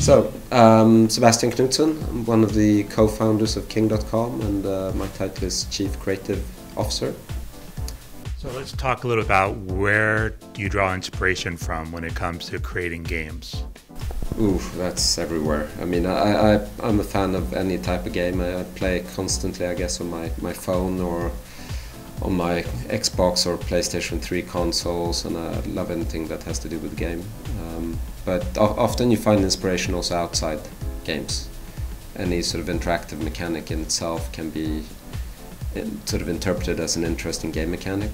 Sebastian Knutsson, I'm one of the co-founders of King.com, and my title is Chief Creative Officer. So let's talk a little about where do you draw inspiration from when it comes to creating games? Ooh, that's everywhere. I mean, I'm a fan of any type of game. I play constantly, I guess, on my phone or on my Xbox or PlayStation 3 consoles, and I love anything that has to do with the game. But often you find inspiration also outside games. Any sort of interactive mechanic in itself can be sort of interpreted as an interesting game mechanic.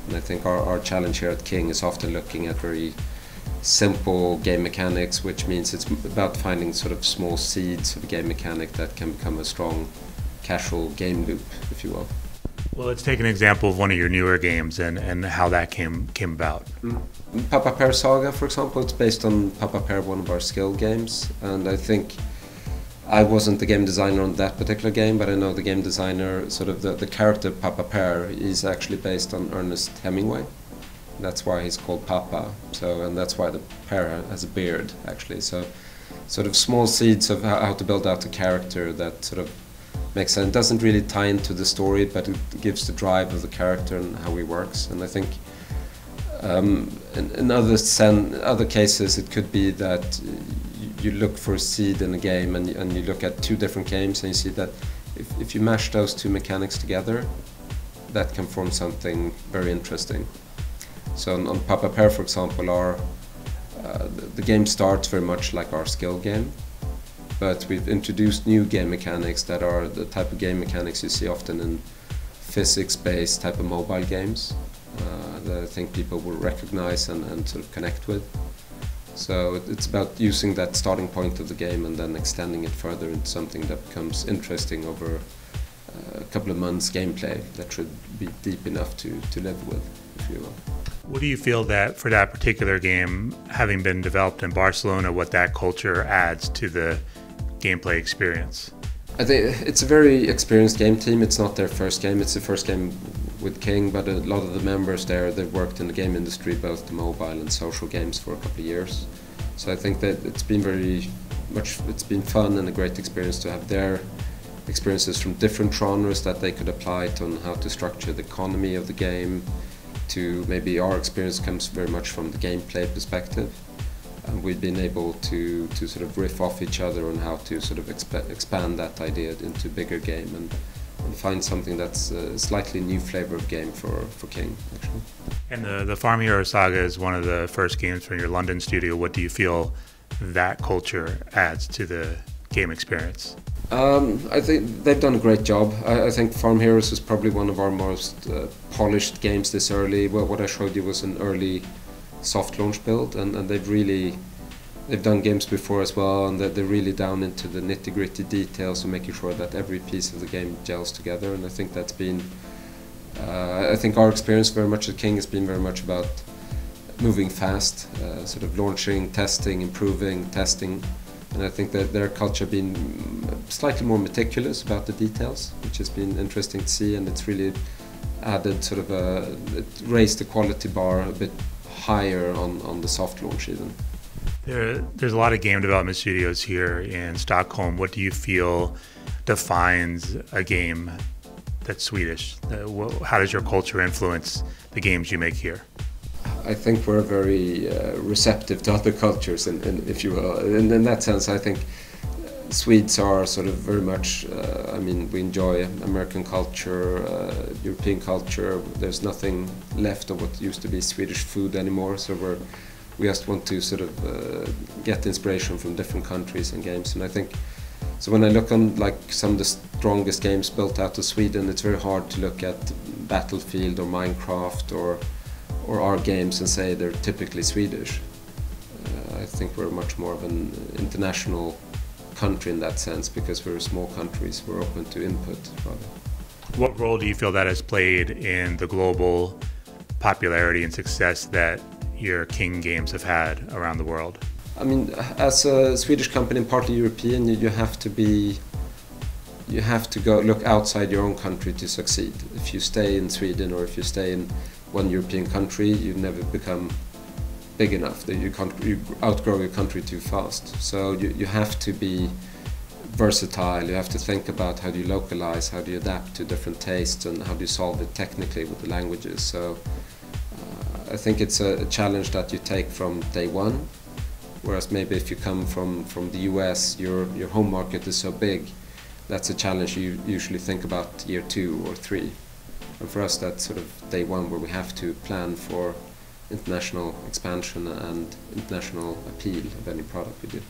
And I think our challenge here at King is often looking at very simple game mechanics, which means it's about finding sort of small seeds of a game mechanic that can become a strong casual game loop, if you will. Well, let's take an example of one of your newer games and how that came about. NonPapa Pear Saga, for example, it's based on Papa Pear, one of our skill games, and I think I wasn't the game designer on that particular game, but I know the game designer, sort of the character Papa Pear is actually based on Ernest Hemingway. That's why he's called Papa, and that's why the pear has a beard, actually. So sort of small seeds of how to build out a character that sort of makes sense. It doesn't really tie into the story, but it gives the drive of the character and how he works. And I think in other cases it could be that you look for a seed in a game and you look at two different games and you see that if you mash those two mechanics together, that can form something very interesting. So on Papa Pear, for example, the game starts very much like our skill game, but we've introduced new game mechanics that are the type of game mechanics you see often in physics-based type of mobile games that I think people will recognize and sort of connect with. So it's about using that starting point of the game and then extending it further into something that becomes interesting over a couple of months gameplay that should be deep enough to live with, if you will. What do you feel that for that particular game, having been developed in Barcelona, what that culture adds to the gameplay experience? I think it's a very experienced game team. It's not their first game, it's the first game with King, but a lot of the members there, they've worked in the game industry, both the mobile and social games, for a couple of years. So I think that it's been fun and a great experience to have their experiences from different genres that they could apply to on how to structure the economy of the game, to maybe our experience comes very much from the gameplay perspective. And we've been able to sort of riff off each other on how to sort of expand that idea into a bigger game and find something that's a slightly new flavor of game for King, actually. And the Farm Hero Saga is one of the first games from your London studio. What do you feel that culture adds to the game experience? I think they've done a great job. I think Farm Heroes is probably one of our most polished games this early. Well, what I showed you was an early soft launch build, and they've done games before as well, and they're really down into the nitty-gritty details of making sure that every piece of the game gels together. And I think that's been, I think our experience very much at King has been very much about moving fast, sort of launching, testing, improving, testing. And I think that their culture has been slightly more meticulous about the details, which has been interesting to see, and it's really added sort of it raised the quality bar a bit higher on the soft launch even. There's a lot of game development studios here in Stockholm. What do you feel defines a game that's Swedish? How does your culture influence the games you make here? I think we're very receptive to other cultures, if you will. And in that sense, I think Swedes are sort of very much, I mean, we enjoy American culture, European culture. There's nothing left of what used to be Swedish food anymore, so we just want to sort of get inspiration from different countries and games. And I think, so when I look on like some of the strongest games built out of Sweden, it's very hard to look at Battlefield or Minecraft or our games and say they're typically Swedish. I think we're much more of an international country in that sense, because we're small countries, we're open to input rather. What role do you feel that has played in the global popularity and success that your King games have had around the world? I mean, as a Swedish company and partly European, you have to go look outside your own country to succeed. If you stay in Sweden or if you stay in one European country, you never become big enough, that you outgrow your country too fast. So you have to be versatile. You have to think about how do you localize, how do you adapt to different tastes, and how do you solve it technically with the languages. So I think it's a challenge that you take from day one, whereas maybe if you come from the US, your home market is so big, that's a challenge you usually think about year 2 or 3. And for us, that's sort of day one, where we have to plan for international expansion and international appeal of any product we do.